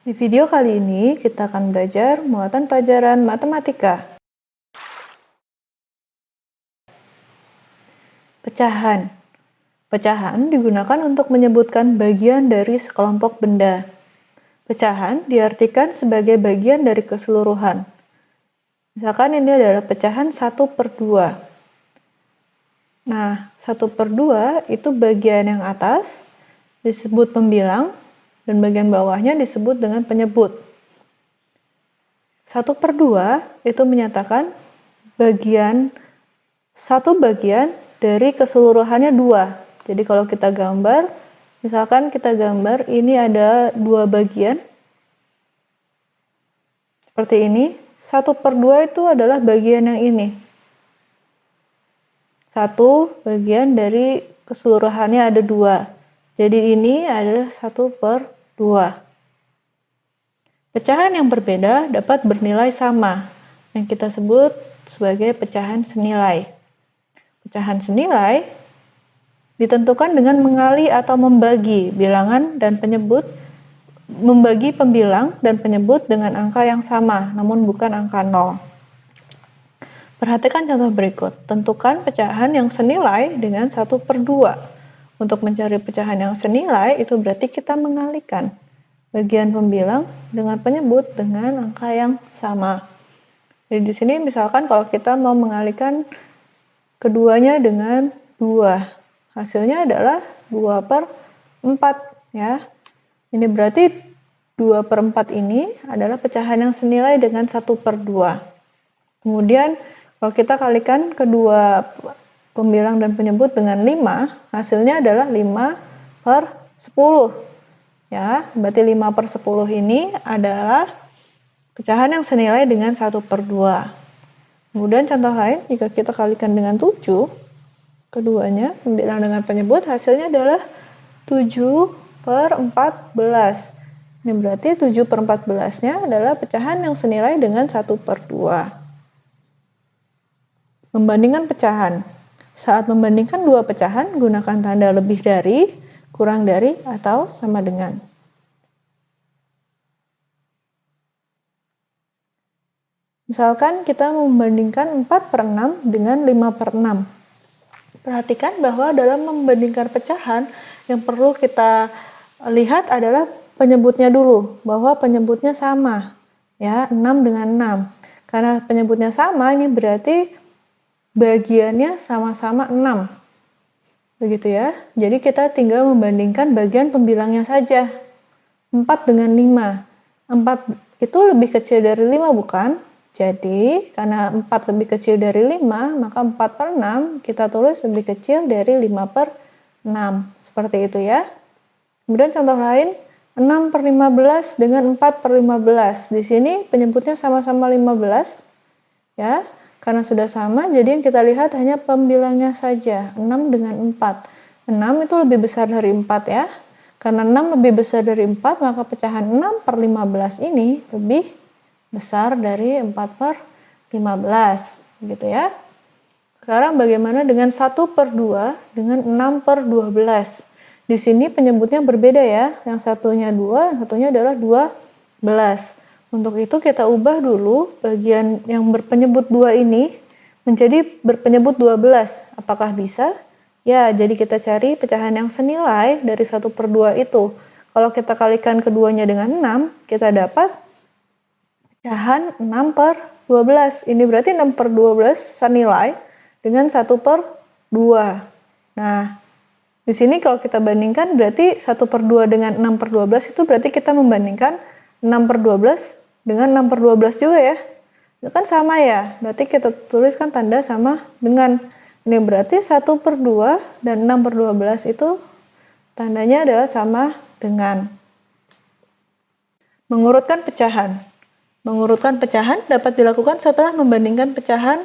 Di video kali ini kita akan belajar muatan pelajaran matematika. Pecahan. Pecahan digunakan untuk menyebutkan bagian dari sekelompok benda. Pecahan diartikan sebagai bagian dari keseluruhan. Misalkan ini adalah pecahan 1/2. Nah, 1/2 itu bagian yang atas disebut pembilang dan bagian bawahnya disebut dengan penyebut. 1/2 itu menyatakan satu bagian dari keseluruhannya 2. Jadi kalau kita gambar, misalkan kita gambar ini ada 2 bagian seperti ini. 1/2 itu adalah bagian yang ini. Satu bagian dari keseluruhannya ada 2. Jadi ini adalah 1/2. Pecahan yang berbeda dapat bernilai sama, yang kita sebut sebagai pecahan senilai. Pecahan senilai ditentukan dengan mengali atau membagi bilangan dan penyebut, membagi pembilang dan penyebut dengan angka yang sama, namun bukan angka 0. Perhatikan contoh berikut. Tentukan pecahan yang senilai dengan 1/2. Untuk mencari pecahan yang senilai, itu berarti kita mengalikan bagian pembilang dengan penyebut dengan angka yang sama. Jadi di sini misalkan kalau kita mau mengalikan keduanya dengan 2. Hasilnya adalah 2/4 ya. Ini berarti 2/4 ini adalah pecahan yang senilai dengan 1/2. Kemudian kalau kita kalikan kedua pembilang dan penyebut dengan 5, hasilnya adalah 5/10. Ya, berarti 5/10 ini adalah pecahan yang senilai dengan 1/2. Kemudian contoh lain, jika kita kalikan dengan 7, keduanya pembilang dengan penyebut hasilnya adalah 7/14. Ini berarti 7/14-nya adalah pecahan yang senilai dengan 1/2. Membandingkan pecahan. Saat membandingkan dua pecahan, gunakan tanda lebih dari, kurang dari, atau sama dengan. Misalkan kita membandingkan 4/6 dengan 5/6. Perhatikan bahwa dalam membandingkan pecahan, yang perlu kita lihat adalah penyebutnya dulu, bahwa penyebutnya sama. Ya, 6 dengan 6. Karena penyebutnya sama, ini berarti bagiannya sama-sama 6. Begitu ya. Jadi kita tinggal membandingkan bagian pembilangnya saja. 4 dengan 5. 4 itu lebih kecil dari 5 bukan? Jadi, karena 4 lebih kecil dari 5, maka 4/6 kita tulis lebih kecil dari 5/6. Seperti itu ya. Kemudian contoh lain, 6/15 dengan 4/15. Di sini penyebutnya sama-sama 15. Ya. Karena sudah sama, jadi yang kita lihat hanya pembilangnya saja, 6 dengan 4. 6 itu lebih besar dari 4 ya. Karena 6 lebih besar dari 4, maka pecahan 6/15 ini lebih besar dari 4/15. Gitu ya. Sekarang bagaimana dengan 1/2 dengan 6/12? Di sini penyebutnya berbeda ya. Yang satunya 2, yang satunya adalah 12. Untuk itu kita ubah dulu bagian yang berpenyebut 2 ini menjadi berpenyebut 12. Apakah bisa? Ya, jadi kita cari pecahan yang senilai dari 1/2 itu. Kalau kita kalikan keduanya dengan 6, kita dapat pecahan 6/12. Ini berarti 6/12 senilai dengan 1/2. Nah, di sini kalau kita bandingkan berarti 1/2 dengan 6/12 itu berarti kita membandingkan 6/12 dengan 6/12 juga ya. Itu kan sama ya. Berarti kita tuliskan tanda sama dengan. Ini berarti 1/2 dan 6/12 itu tandanya adalah sama dengan. Mengurutkan pecahan. Mengurutkan pecahan dapat dilakukan setelah membandingkan pecahan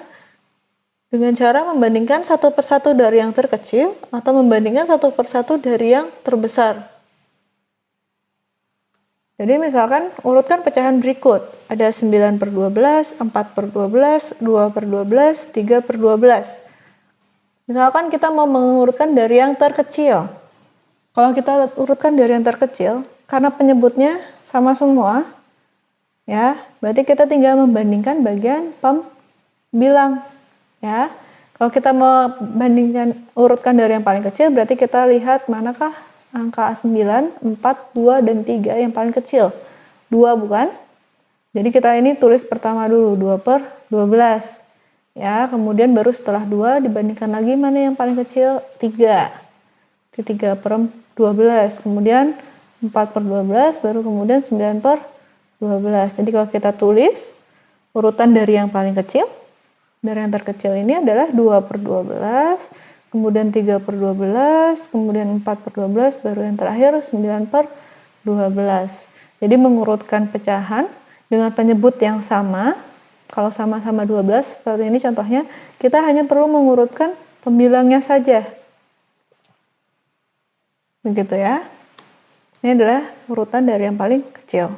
dengan cara membandingkan satu persatu dari yang terkecil atau membandingkan satu persatu dari yang terbesar. Jadi misalkan urutkan pecahan berikut. Ada 9/12, 4/12, 2/12, 3/12. Misalkan kita mau mengurutkan dari yang terkecil. Kalau kita urutkan dari yang terkecil, karena penyebutnya sama semua, ya, berarti kita tinggal membandingkan bagian pembilang, ya. Kalau kita mau bandingkan, urutkan dari yang paling kecil, berarti kita lihat manakah angka 9, 4, 2, dan 3 yang paling kecil. 2 bukan? Jadi kita ini tulis pertama dulu, 2 per 12. Ya, kemudian baru setelah 2 dibandingkan lagi mana yang paling kecil, 3. 3 per 12, kemudian 4 per 12, baru kemudian 9 per 12. Jadi kalau kita tulis urutan dari yang paling kecil, dari yang terkecil ini adalah 2 per 12, kemudian 3 per 12, kemudian 4 per 12, baru yang terakhir 9 per 12. Jadi mengurutkan pecahan dengan penyebut yang sama. Kalau sama-sama 12, seperti ini contohnya, kita hanya perlu mengurutkan pembilangnya saja. Begitu ya. Ini adalah urutan dari yang paling kecil.